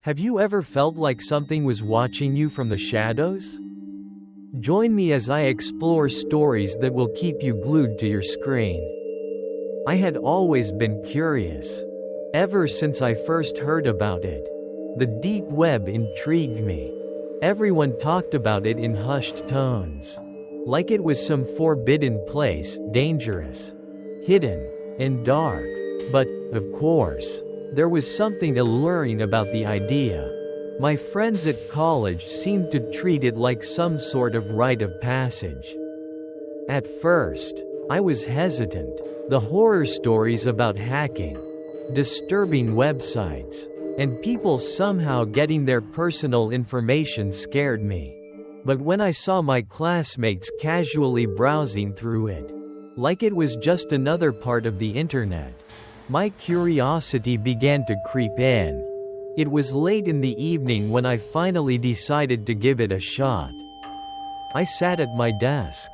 Have you ever felt like something was watching you from the shadows? Join me as I explore stories that will keep you glued to your screen. I had always been curious. Ever since I first heard about it. The deep web intrigued me. Everyone talked about it in hushed tones. Like it was some forbidden place, dangerous, hidden, and dark. But, of course, there was something alluring about the idea. My friends at college seemed to treat it like some sort of rite of passage. At first, I was hesitant. The horror stories about hacking, disturbing websites, and people somehow getting their personal information scared me. But when I saw my classmates casually browsing through it, like it was just another part of the internet, my curiosity began to creep in. It was late in the evening when I finally decided to give it a shot. I sat at my desk,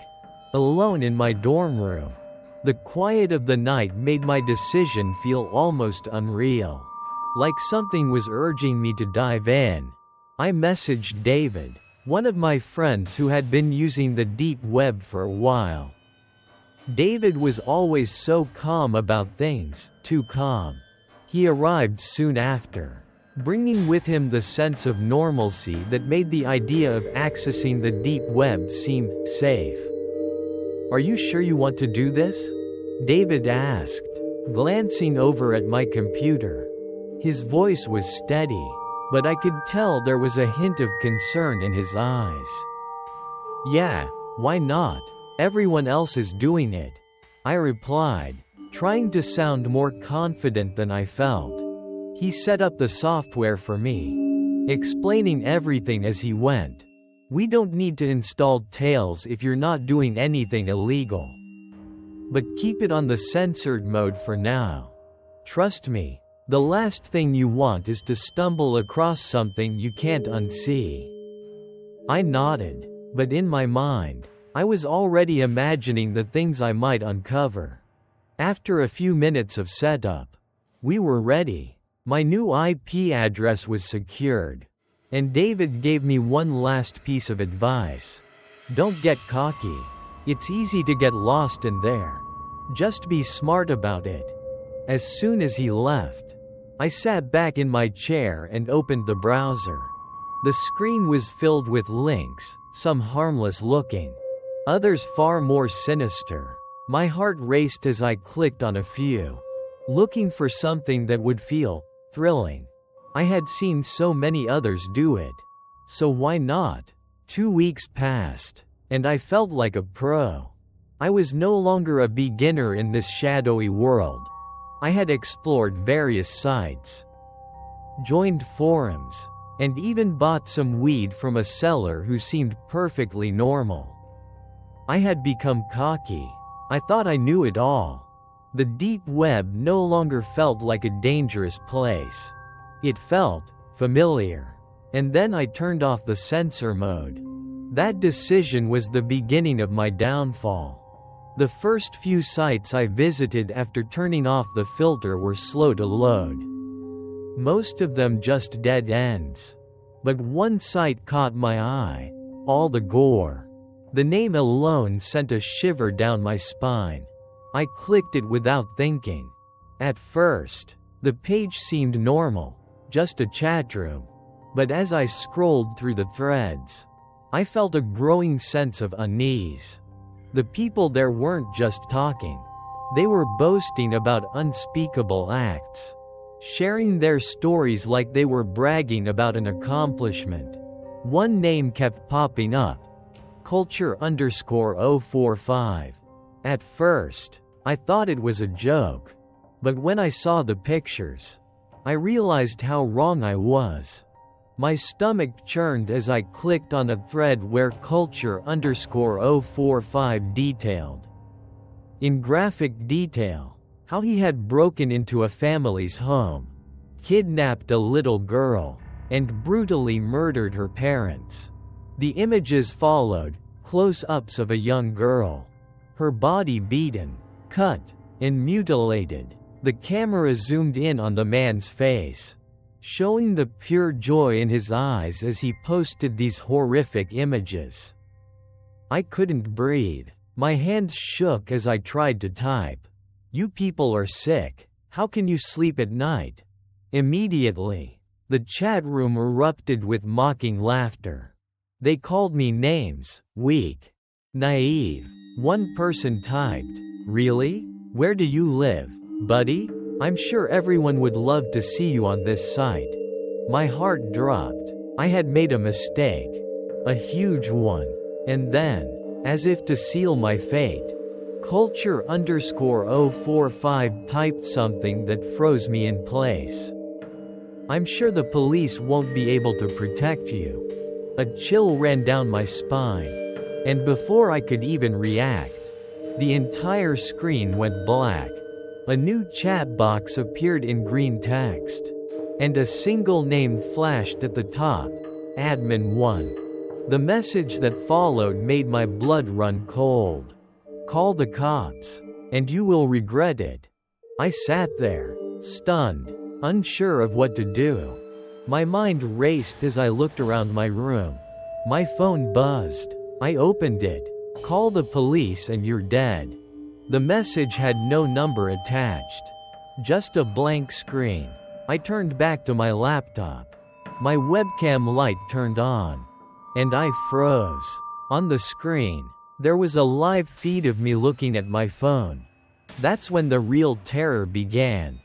alone in my dorm room. The quiet of the night made my decision feel almost unreal. Like something was urging me to dive in. I messaged David, one of my friends who had been using the deep web for a while. David was always so calm about things, too calm. He arrived soon after, bringing with him the sense of normalcy that made the idea of accessing the deep web seem safe. "Are you sure you want to do this?" David asked, glancing over at my computer. His voice was steady, but I could tell there was a hint of concern in his eyes. "Yeah, why not? Everyone else is doing it," I replied, trying to sound more confident than I felt. He set up the software for me, explaining everything as he went. "We don't need to install Tails if you're not doing anything illegal. But keep it on the censored mode for now. Trust me, the last thing you want is to stumble across something you can't unsee." I nodded, but in my mind, I was already imagining the things I might uncover. After a few minutes of setup, we were ready. My new IP address was secured, and David gave me one last piece of advice. "Don't get cocky. It's easy to get lost in there. Just be smart about it." As soon as he left, I sat back in my chair and opened the browser. The screen was filled with links, some harmless looking, others far more sinister. My heart raced as I clicked on a few, looking for something that would feel thrilling. I had seen so many others do it. So why not? 2 weeks passed, and I felt like a pro. I was no longer a beginner in this shadowy world. I had explored various sites, joined forums, and even bought some weed from a seller who seemed perfectly normal. I had become cocky. I thought I knew it all. The deep web no longer felt like a dangerous place. It felt familiar. And then I turned off the censor mode. That decision was the beginning of my downfall. The first few sites I visited after turning off the filter were slow to load. Most of them just dead ends. But one site caught my eye. All the Gore. The name alone sent a shiver down my spine. I clicked it without thinking. At first, the page seemed normal, just a chat room. But as I scrolled through the threads, I felt a growing sense of unease. The people there weren't just talking. They were boasting about unspeakable acts, sharing their stories like they were bragging about an accomplishment. One name kept popping up, Culture_045. At first, I thought it was a joke. But when I saw the pictures, I realized how wrong I was. My stomach churned as I clicked on a thread where Culture_045 detailed, in graphic detail, how he had broken into a family's home, kidnapped a little girl, and brutally murdered her parents. The images followed, close-ups of a young girl, her body beaten, cut, and mutilated. The camera zoomed in on the man's face, showing the pure joy in his eyes as he posted these horrific images. I couldn't breathe. My hands shook as I tried to type. "You people are sick. How can you sleep at night?" Immediately, the chat room erupted with mocking laughter. They called me names: weak, naive. One person typed, "Really? Where do you live, buddy? I'm sure everyone would love to see you on this site." My heart dropped. I had made a mistake. A huge one. And then, as if to seal my fate, Culture_045 typed something that froze me in place. "I'm sure the police won't be able to protect you." A chill ran down my spine. And before I could even react, the entire screen went black. A new chat box appeared in green text. And a single name flashed at the top: Admin1. The message that followed made my blood run cold. "Call the cops, and you will regret it." I sat there, stunned, unsure of what to do. My mind raced as I looked around my room. My phone buzzed. I opened it. "Call the police and you're dead." The message had no number attached. Just a blank screen. I turned back to my laptop. My webcam light turned on. And I froze. On the screen, there was a live feed of me looking at my phone. That's when the real terror began.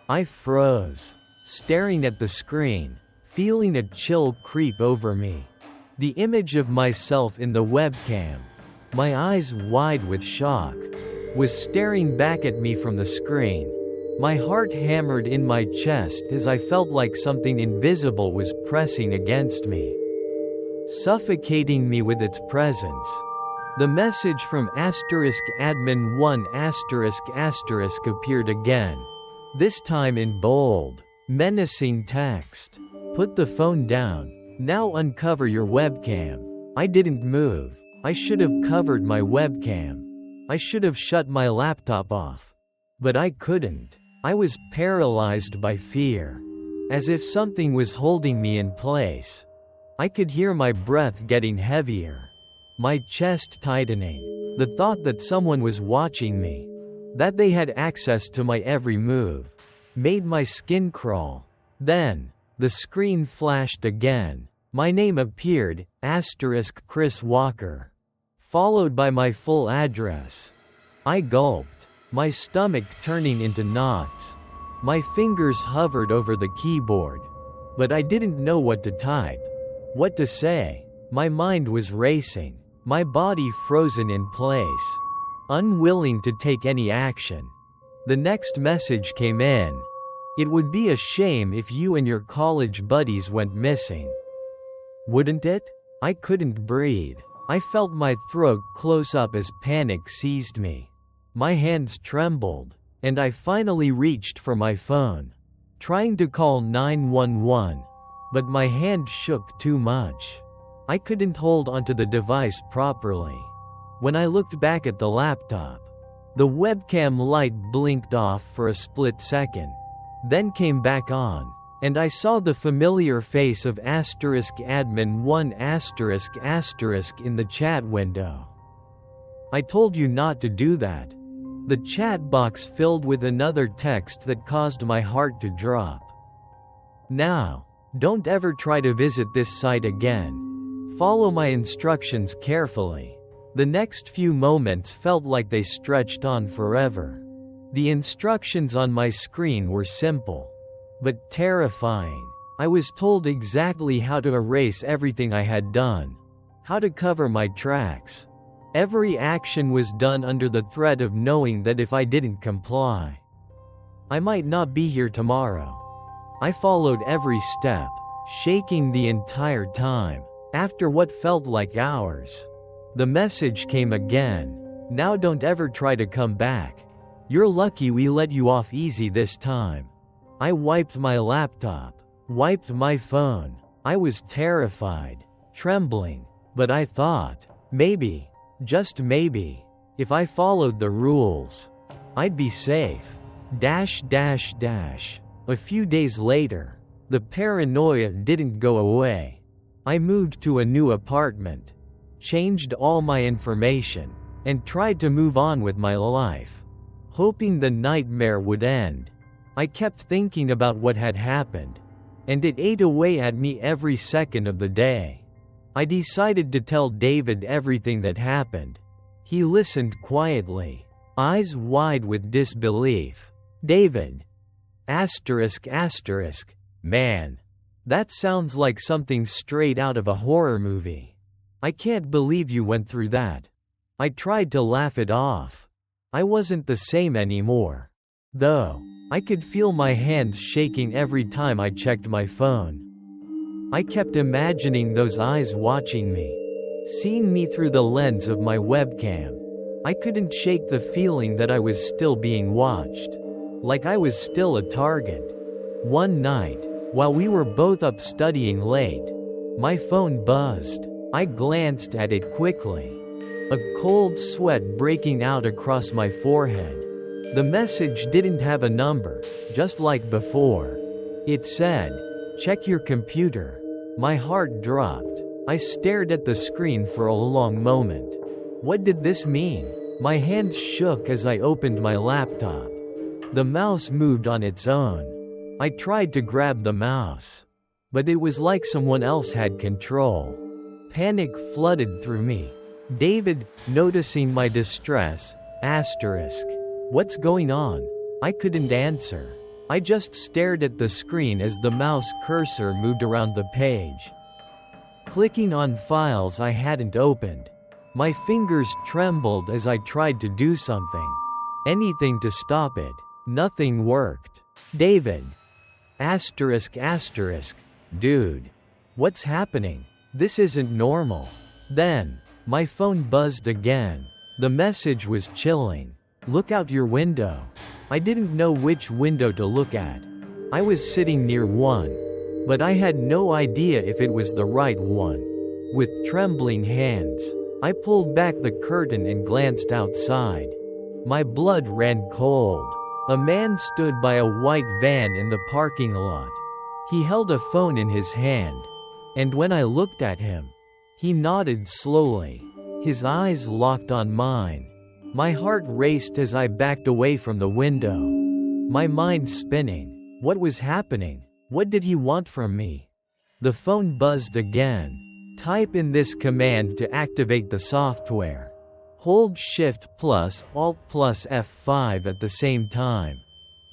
I froze, staring at the screen, feeling a chill creep over me. The image of myself in the webcam, my eyes wide with shock, was staring back at me from the screen. My heart hammered in my chest as I felt like something invisible was pressing against me, suffocating me with its presence. The message from *admin1** appeared again. This time in bold, menacing text. "Put the phone down. Now uncover your webcam." I didn't move. I should have covered my webcam. I should have shut my laptop off. But I couldn't. I was paralyzed by fear. As if something was holding me in place. I could hear my breath getting heavier. My chest tightening. The thought that someone was watching me, that they had access to my every move, made my skin crawl. Then, the screen flashed again. My name appeared, *Chris Walker, followed by my full address. I gulped, my stomach turning into knots. My fingers hovered over the keyboard. But I didn't know what to type, what to say. My mind was racing. My body frozen in place, unwilling to take any action. The next message came in. "It would be a shame if you and your college buddies went missing." Wouldn't it? I couldn't breathe. I felt my throat close up as panic seized me. My hands trembled, and I finally reached for my phone, trying to call 911, but my hand shook too much. I couldn't hold onto the device properly. When I looked back at the laptop, the webcam light blinked off for a split second, then came back on, and I saw the familiar face of *admin1** in the chat window. "I told you not to do that." The chat box filled with another text that caused my heart to drop. "Now, don't ever try to visit this site again. Follow my instructions carefully." The next few moments felt like they stretched on forever. The instructions on my screen were simple, but terrifying. I was told exactly how to erase everything I had done, how to cover my tracks. Every action was done under the threat of knowing that if I didn't comply, I might not be here tomorrow. I followed every step, shaking the entire time. After what felt like hours, the message came again. "Now don't ever try to come back. You're lucky we let you off easy this time." I wiped my laptop, wiped my phone. I was terrified, trembling, but I thought, maybe, just maybe, if I followed the rules, I'd be safe. A few days later, The paranoia didn't go away. I moved to a new apartment, changed all my information, and tried to move on with my life, hoping the nightmare would end. I kept thinking about what had happened, and it ate away at me every second of the day. I decided to tell David everything that happened. He listened quietly, eyes wide with disbelief. David. ****. Man. That sounds like something straight out of a horror movie. I can't believe you went through that. I tried to laugh it off. I wasn't the same anymore. Though, I could feel my hands shaking every time I checked my phone. I kept imagining those eyes watching me, seeing me through the lens of my webcam. I couldn't shake the feeling that I was still being watched, like I was still a target. One night, while we were both up studying late, my phone buzzed. I glanced at it quickly, a cold sweat breaking out across my forehead. The message didn't have a number, just like before. It said, "Check your computer." My heart dropped. I stared at the screen for a long moment. What did this mean? My hands shook as I opened my laptop. The mouse moved on its own. I tried to grab the mouse, but it was like someone else had control. Panic flooded through me. David, noticing my distress, ***, what's going on? I couldn't answer. I just stared at the screen as the mouse cursor moved around the page, clicking on files I hadn't opened. My fingers trembled as I tried to do something, anything to stop it. Nothing worked. David, ***, dude. What's happening? This isn't normal. Then, my phone buzzed again. The message was chilling. Look out your window. I didn't know which window to look at. I was sitting near one, but I had no idea if it was the right one. With trembling hands, I pulled back the curtain and glanced outside. My blood ran cold. A man stood by a white van in the parking lot. He held a phone in his hand, and when I looked at him, he nodded slowly. His eyes locked on mine. My heart raced as I backed away from the window, my mind spinning. What was happening? What did he want from me? The phone buzzed again. Type in this command to activate the software. Hold Shift plus Alt plus F5 at the same time.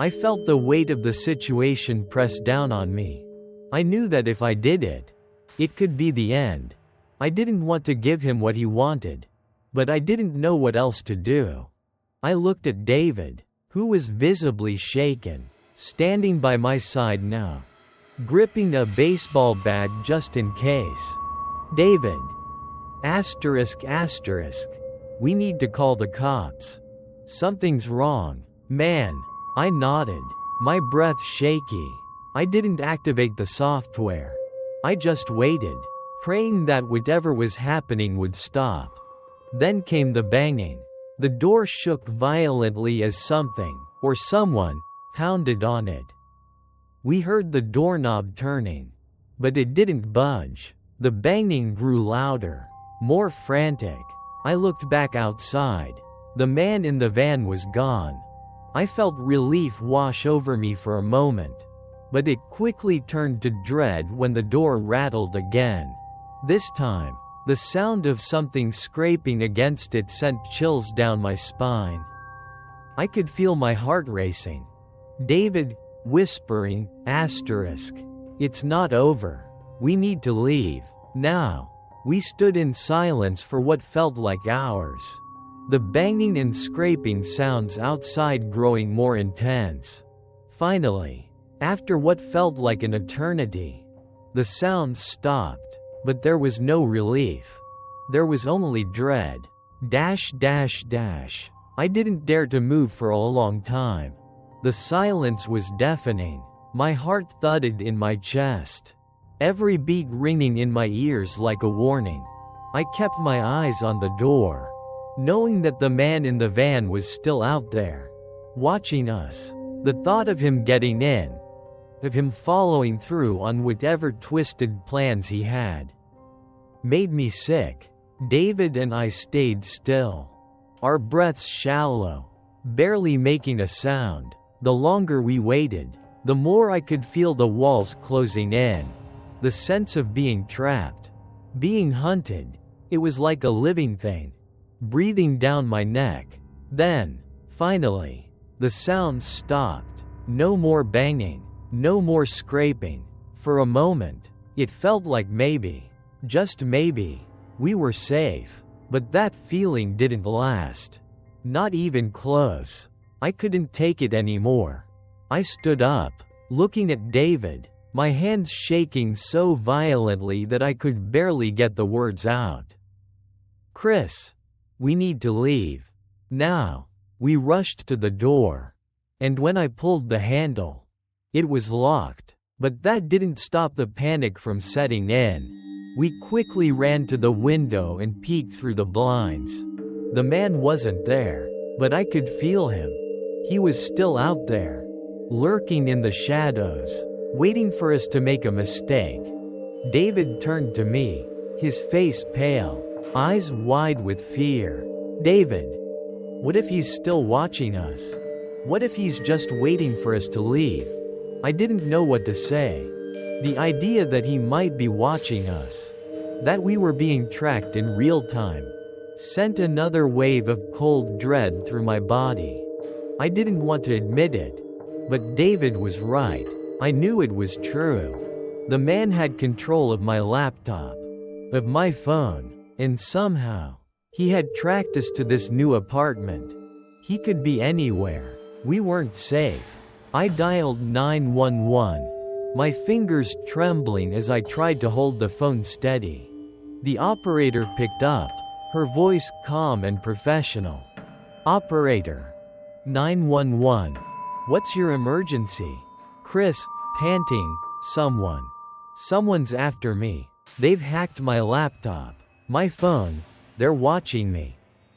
I felt the weight of the situation press down on me. I knew that if I did it, it could be the end. I didn't want to give him what he wanted, but I didn't know what else to do. I looked at David, who was visibly shaken, standing by my side now, gripping a baseball bat just in case. David, ***, we need to call the cops. Something's wrong. Man. I nodded, my breath shaky. I didn't activate the software. I just waited, praying that whatever was happening would stop. Then came the banging. The door shook violently as something, or someone, pounded on it. We heard the doorknob turning, but it didn't budge. The banging grew louder, more frantic. I looked back outside. The man in the van was gone. I felt relief wash over me for a moment, but it quickly turned to dread when the door rattled again. This time, the sound of something scraping against it sent chills down my spine. I could feel my heart racing. David, whispering, ***, it's not over. We need to leave. Now. We stood in silence for what felt like hours. The banging and scraping sounds outside growing more intense. Finally, after what felt like an eternity, the sounds stopped, but there was no relief. There was only dread. I didn't dare to move for a long time. The silence was deafening. My heart thudded in my chest, every beat ringing in my ears like a warning. I kept my eyes on the door, knowing that the man in the van was still out there, watching us. The thought of him getting in, of him following through on whatever twisted plans he had. Made me sick. David and I stayed still, our breaths shallow, barely making a sound. The longer we waited, the more I could feel the walls closing in. The sense of being trapped, being hunted. It was like a living thing, breathing down my neck. Then, finally, the sounds stopped. No more banging, no more scraping. For a moment, it felt like maybe, just maybe, we were safe. But that feeling didn't last. Not even close. I couldn't take it anymore. I stood up, looking at David, my hands shaking so violently that I could barely get the words out. "Chris, we need to leave. Now." We rushed to the door. And when I pulled the handle, it was locked. But that didn't stop the panic from setting in. We quickly ran to the window and peeked through the blinds. The man wasn't there, but I could feel him. He was still out there, lurking in the shadows, waiting for us to make a mistake. David turned to me, his face pale, eyes wide with fear. "David, what if he's still watching us? What if he's just waiting for us to leave?" I didn't know what to say. The idea that he might be watching us, that we were being tracked in real time, sent another wave of cold dread through my body. I didn't want to admit it, but David was right. I knew it was true. The man had control of my laptop, of my phone, and somehow, he had tracked us to this new apartment. He could be anywhere. We weren't safe. I dialed 911, my fingers trembling as I tried to hold the phone steady. The operator picked up, her voice calm and professional. "Operator. 911. What's your emergency?" Chris, panting. Someone's after me. They've hacked my laptop, my phone. They're watching me.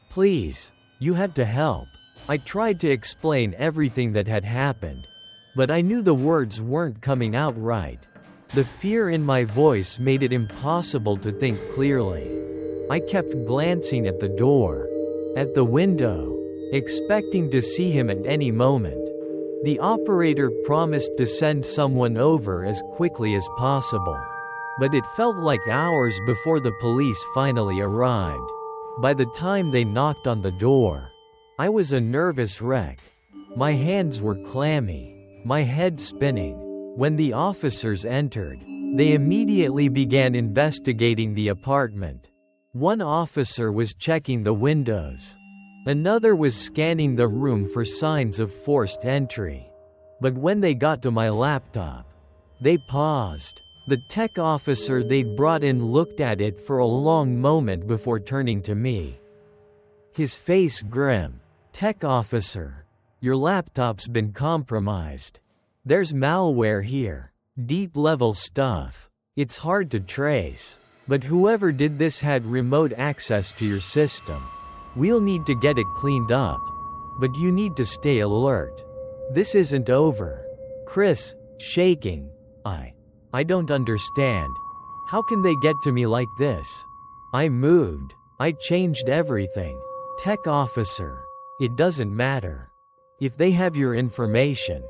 Please, you have to help." I tried to explain everything that had happened, but I knew the words weren't coming out right. The fear in my voice made it impossible to think clearly. I kept glancing at the door, at the window, expecting to see him at any moment. The operator promised to send someone over as quickly as possible, but it felt like hours before the police finally arrived. By the time they knocked on the door, I was a nervous wreck. My hands were clammy, my head spinning. When the officers entered, they immediately began investigating the apartment. One officer was checking the windows. Another was scanning the room for signs of forced entry. But when they got to my laptop, they paused. The tech officer they'd brought in looked at it for a long moment before turning to me. His face grim. "Tech officer, your laptop's been compromised. There's malware here. Deep-level stuff. It's hard to trace. But whoever did this had remote access to your system. We'll need to get it cleaned up. But you need to stay alert. This isn't over." Chris, shaking. I don't understand. How can they get to me like this? I moved. I changed everything. Tech officer, it doesn't matter. If they have your information,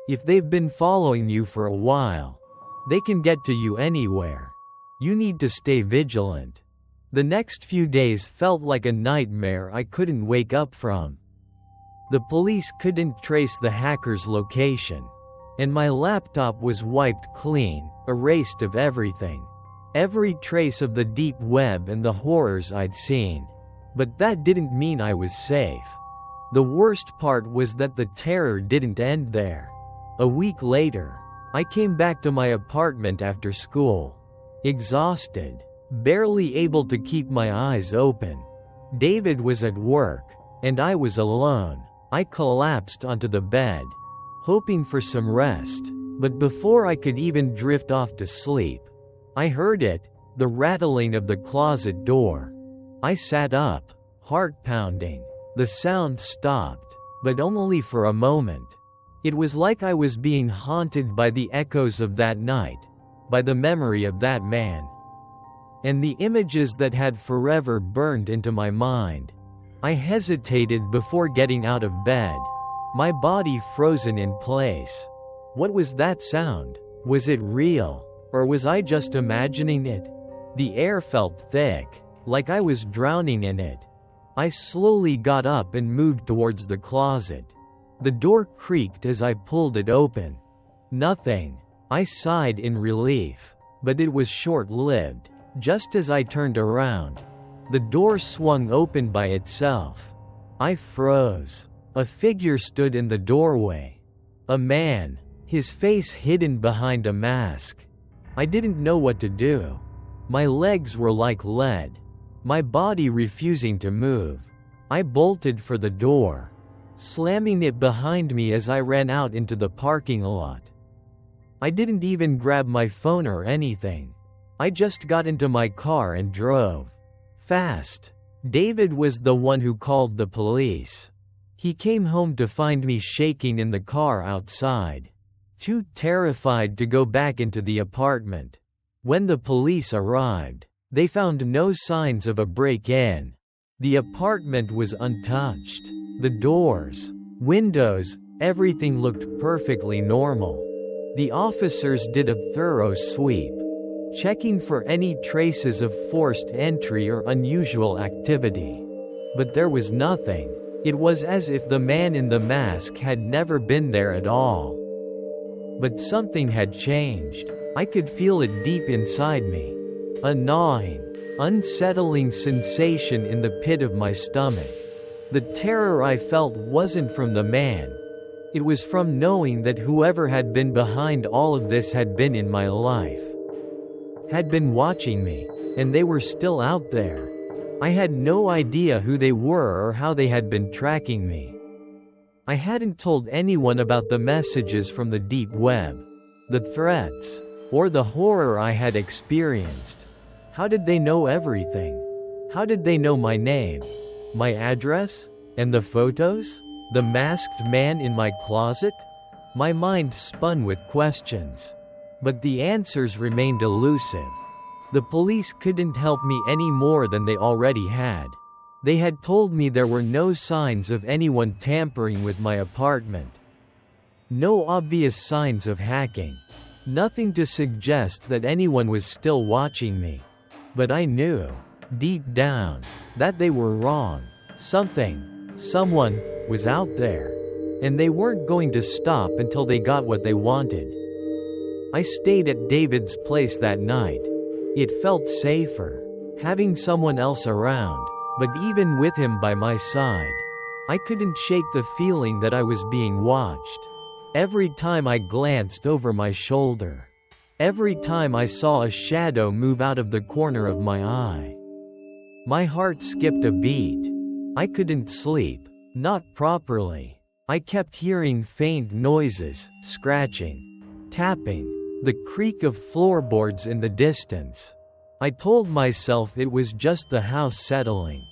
if they've been following you for a while, they can get to you anywhere. You need to stay vigilant. The next few days felt like a nightmare I couldn't wake up from. The police couldn't trace the hacker's location, and my laptop was wiped clean, erased of everything. Every trace of the deep web and the horrors I'd seen. But that didn't mean I was safe. The worst part was that the terror didn't end there. A week later, I came back to my apartment after school. Exhausted, barely able to keep my eyes open. David was at work, and I was alone. I collapsed onto the bed, hoping for some rest. But before I could even drift off to sleep, I heard it, the rattling of the closet door. I sat up, heart pounding. The sound stopped, but only for a moment. It was like I was being haunted by the echoes of that night, by the memory of that man, and the images that had forever burned into my mind. I hesitated before getting out of bed, my body frozen in place. What was that sound? Was it real, or was I just imagining it? The air felt thick, like I was drowning in it. I slowly got up and moved towards the closet. The door creaked as I pulled it open. Nothing. I sighed in relief, but it was short-lived. Just as I turned around, the door swung open by itself. I froze. A figure stood in the doorway. A man, his face hidden behind a mask. I didn't know what to do. My legs were like lead, my body refusing to move. I bolted for the door, slamming it behind me as I ran out into the parking lot. I didn't even grab my phone or anything. I just got into my car and drove fast. David was the one who called the police. He came home to find me shaking in the car outside, too terrified to go back into the apartment. When the police arrived, they found no signs of a break-in. The apartment was untouched. The doors, windows, everything looked perfectly normal. The officers did a thorough sweep, checking for any traces of forced entry or unusual activity. But there was nothing. It was as if the man in the mask had never been there at all. But something had changed. I could feel it deep inside me. A gnawing, unsettling sensation in the pit of my stomach. The terror I felt wasn't from the man. It was from knowing that whoever had been behind all of this had been in my life, had been watching me, and they were still out there. I had no idea who they were or how they had been tracking me. I hadn't told anyone about the messages from the deep web, the threats, or the horror I had experienced. How did they know everything? How did they know my name, my address, and the photos? The masked man in my closet? My mind spun with questions, but the answers remained elusive. The police couldn't help me any more than they already had. They had told me there were no signs of anyone tampering with my apartment. No obvious signs of hacking. Nothing to suggest that anyone was still watching me. But I knew, deep down, that they were wrong. Someone, was out there. And they weren't going to stop until they got what they wanted. I stayed at David's place that night. It felt safer, having someone else around, but even with him by my side, I couldn't shake the feeling that I was being watched. Every time I glanced over my shoulder, every time I saw a shadow move out of the corner of my eye, my heart skipped a beat. I couldn't sleep, not properly. I kept hearing faint noises, scratching, tapping, the creak of floorboards in the distance. I told myself it was just the house settling,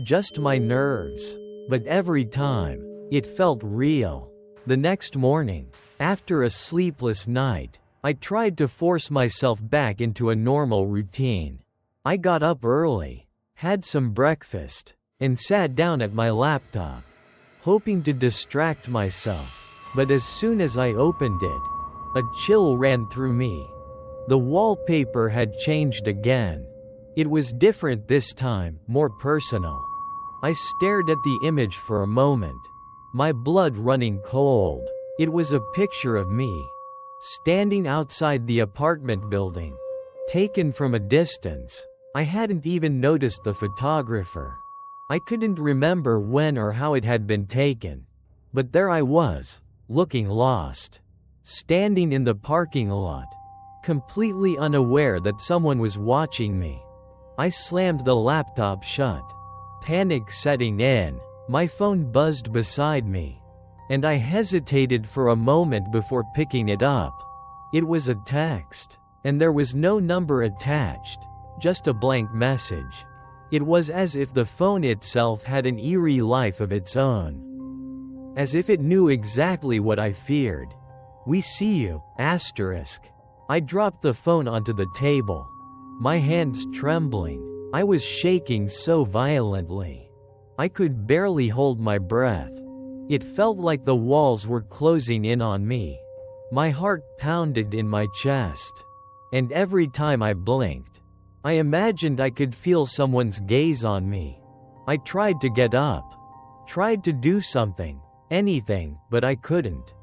just my nerves. But every time, it felt real. The next morning, after a sleepless night, I tried to force myself back into a normal routine. I got up early, had some breakfast, and sat down at my laptop, hoping to distract myself. But as soon as I opened it, a chill ran through me. The wallpaper had changed again. It was different this time, more personal. I stared at the image for a moment, my blood running cold. It was a picture of me, standing outside the apartment building, taken from a distance. I hadn't even noticed the photographer. I couldn't remember when or how it had been taken. But there I was, looking lost, standing in the parking lot, completely unaware that someone was watching me. I slammed the laptop shut, panic setting in. My phone buzzed beside me, and I hesitated for a moment before picking it up. It was a text, and there was no number attached, just a blank message. It was as if the phone itself had an eerie life of its own. as if it knew exactly what I feared. "We see you, asterisk." I dropped the phone onto the table, my hands trembling. I was shaking so violently. I could barely hold my breath. It felt like the walls were closing in on me. My heart pounded in my chest. And every time I blinked, I imagined I could feel someone's gaze on me. I tried to get up, tried to do something, anything, but I couldn't.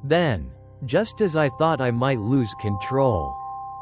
Then, just as I thought I might lose control,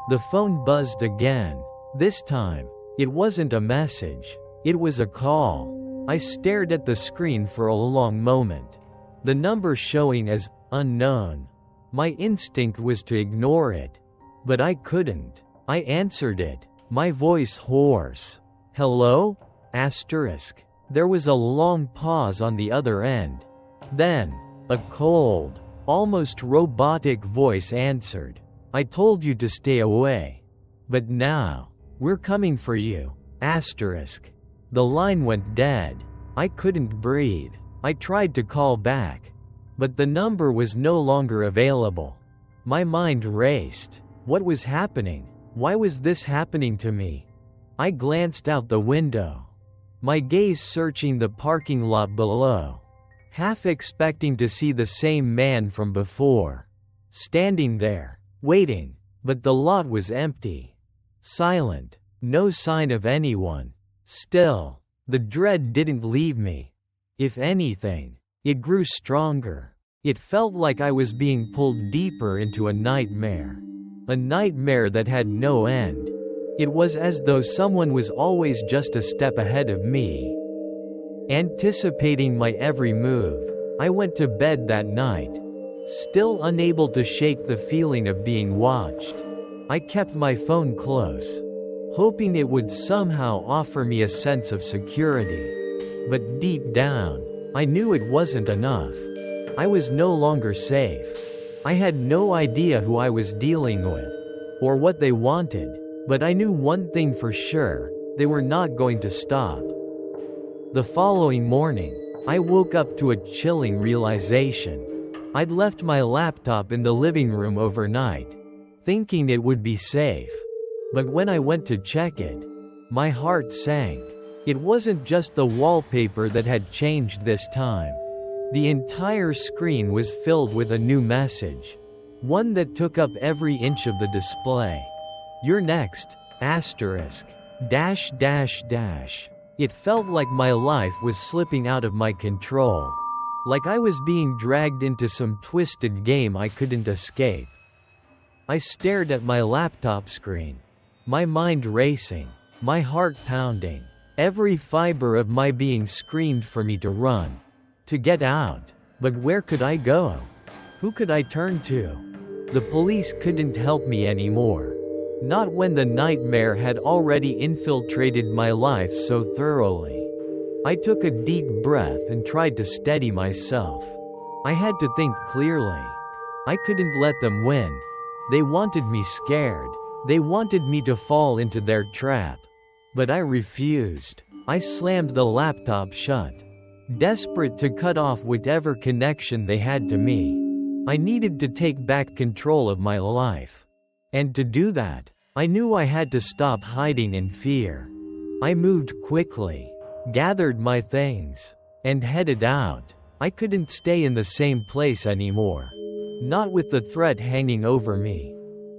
the phone buzzed again. This time, it wasn't a message, it was a call. I stared at the screen for a long moment. The number showing as unknown. My instinct was to ignore it, but I couldn't. I answered it, my voice hoarse. "Hello? Asterisk." There was a long pause on the other end. Then, a cold, almost robotic voice answered. "I told you to stay away. But now, we're coming for you, asterisk." The line went dead. I couldn't breathe. I tried to call back, but the number was no longer available. My mind raced. What was happening? Why was this happening to me? I glanced out the window, my gaze searching the parking lot below, half expecting to see the same man from before, standing there, waiting, but the lot was empty. Silent, no sign of anyone. Still, the dread didn't leave me. If anything, it grew stronger. It felt like I was being pulled deeper into a nightmare that had no end. It was as though someone was always just a step ahead of me, anticipating my every move. I went to bed that night, still unable to shake the feeling of being watched. I kept my phone close, hoping it would somehow offer me a sense of security. But deep down, I knew it wasn't enough. I was no longer safe. I had no idea who I was dealing with, or what they wanted, but I knew one thing for sure: they were not going to stop. The following morning, I woke up to a chilling realization. I'd left my laptop in the living room overnight, thinking it would be safe. But when I went to check it, my heart sank. It wasn't just the wallpaper that had changed this time. The entire screen was filled with a new message, one that took up every inch of the display. "You're next, asterisk, dash dash dash." It felt like my life was slipping out of my control, like I was being dragged into some twisted game I couldn't escape. I stared at my laptop screen, my mind racing, my heart pounding. Every fiber of my being screamed for me to run, to get out. But where could I go? Who could I turn to? The police couldn't help me anymore. Not when the nightmare had already infiltrated my life so thoroughly. I took a deep breath and tried to steady myself. I had to think clearly. I couldn't let them win. They wanted me scared. They wanted me to fall into their trap. But I refused. I slammed the laptop shut, desperate to cut off whatever connection they had to me. I needed to take back control of my life. And to do that, I knew I had to stop hiding in fear. I moved quickly, gathered my things, and headed out. I couldn't stay in the same place anymore. Not with the threat hanging over me.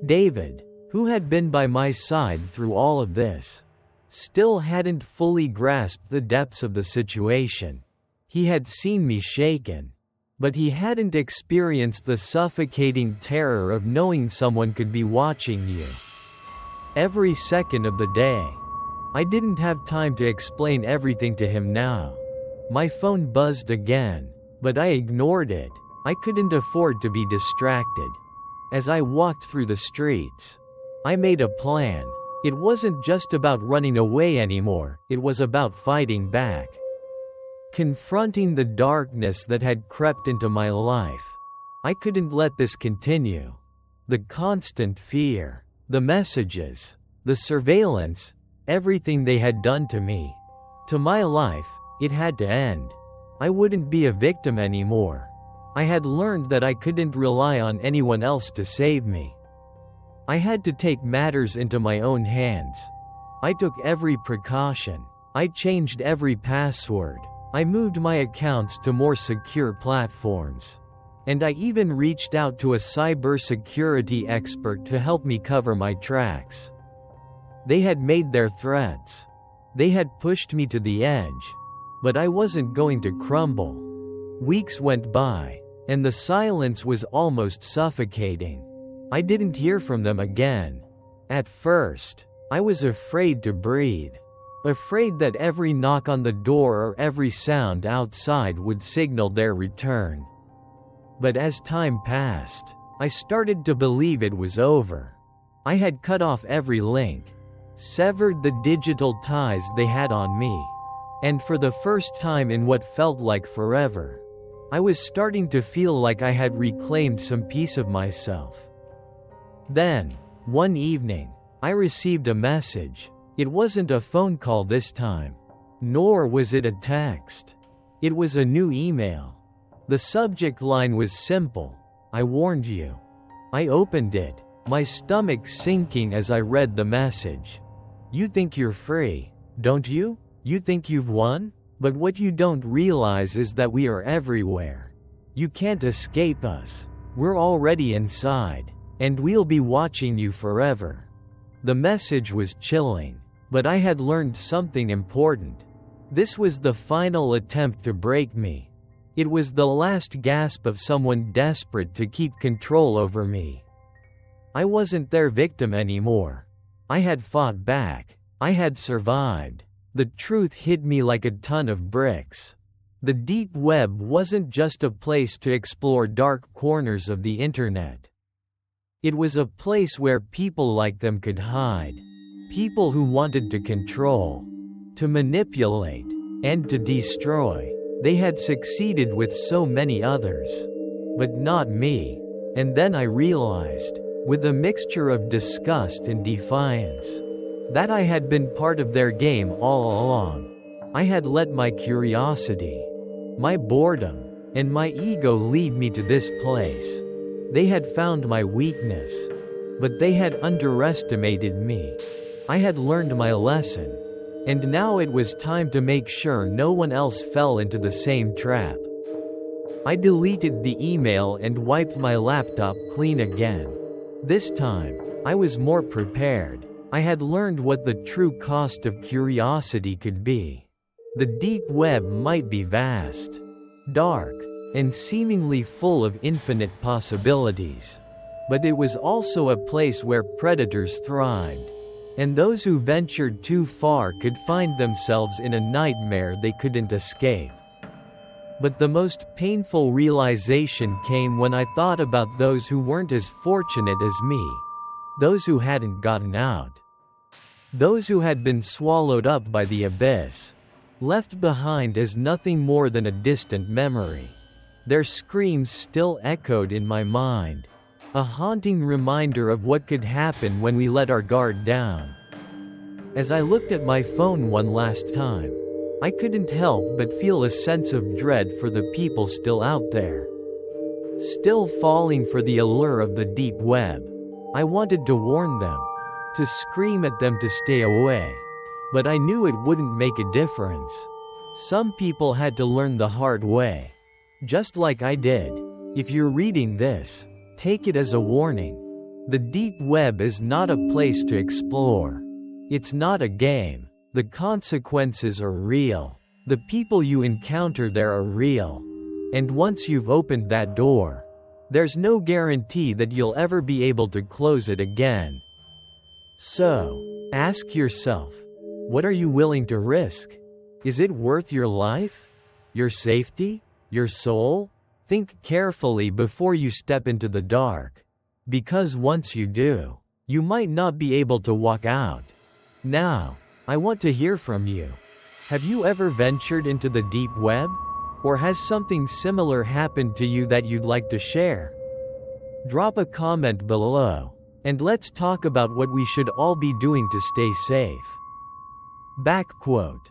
David, who had been by my side through all of this, still hadn't fully grasped the depths of the situation. He had seen me shaken, but he hadn't experienced the suffocating terror of knowing someone could be watching you every second of the day. I didn't have time to explain everything to him now. My phone buzzed again, but I ignored it. I couldn't afford to be distracted. As I walked through the streets, I made a plan. It wasn't just about running away anymore, it was about fighting back. Confronting the darkness that had crept into my life. I couldn't let this continue. The constant fear, the messages, the surveillance, everything they had done to me, to my life, it had to end. I wouldn't be a victim anymore. I had learned that I couldn't rely on anyone else to save me. I had to take matters into my own hands. I took every precaution. I changed every password. I moved my accounts to more secure platforms. And I even reached out to a cybersecurity expert to help me cover my tracks. They had made their threats. They had pushed me to the edge. But I wasn't going to crumble. Weeks went by, and the silence was almost suffocating. I didn't hear from them again. At first, I was afraid to breathe. Afraid that every knock on the door or every sound outside would signal their return. But as time passed, I started to believe it was over. I had cut off every link, severed the digital ties they had on me. And for the first time in what felt like forever, I was starting to feel like I had reclaimed some piece of myself. Then, one evening, I received a message. It wasn't a phone call this time, nor was it a text. It was a new email. The subject line was simple: "I warned you." I opened it, my stomach sinking as I read the message. "You think you're free, don't you? You think you've won? But what you don't realize is that we are everywhere. You can't escape us. We're already inside, and we'll be watching you forever." The message was chilling, but I had learned something important. This was the final attempt to break me. It was the last gasp of someone desperate to keep control over me. I wasn't their victim anymore. I had fought back. I had survived. The truth hit me like a ton of bricks. The deep web wasn't just a place to explore dark corners of the internet. It was a place where people like them could hide. People who wanted to control, to manipulate, and to destroy. They had succeeded with so many others. But not me. And then I realized, with a mixture of disgust and defiance, that I had been part of their game all along. I had let my curiosity, my boredom, and my ego lead me to this place. They had found my weakness, but they had underestimated me. I had learned my lesson, and now it was time to make sure no one else fell into the same trap. I deleted the email and wiped my laptop clean again. This time, I was more prepared. I had learned what the true cost of curiosity could be. The deep web might be vast, dark, and seemingly full of infinite possibilities. But it was also a place where predators thrived. And those who ventured too far could find themselves in a nightmare they couldn't escape. But the most painful realization came when I thought about those who weren't as fortunate as me. Those who hadn't gotten out. Those who had been swallowed up by the abyss. Left behind as nothing more than a distant memory. Their screams still echoed in my mind. A haunting reminder of what could happen when we let our guard down. As I looked at my phone one last time, I couldn't help but feel a sense of dread for the people still out there. Still falling for the allure of the deep web. I wanted to warn them, to scream at them to stay away. But I knew it wouldn't make a difference. Some people had to learn the hard way. Just like I did. If you're reading this, take it as a warning. The deep web is not a place to explore. It's not a game. The consequences are real. The people you encounter there are real. And once you've opened that door, there's no guarantee that you'll ever be able to close it again. So, ask yourself, what are you willing to risk? Is it worth your life? Your safety? Your soul? Think carefully before you step into the dark. Because once you do, you might not be able to walk out. Now, I want to hear from you. Have you ever ventured into the deep web? Or has something similar happened to you that you'd like to share? Drop a comment below, and let's talk about what we should all be doing to stay safe. Back quote.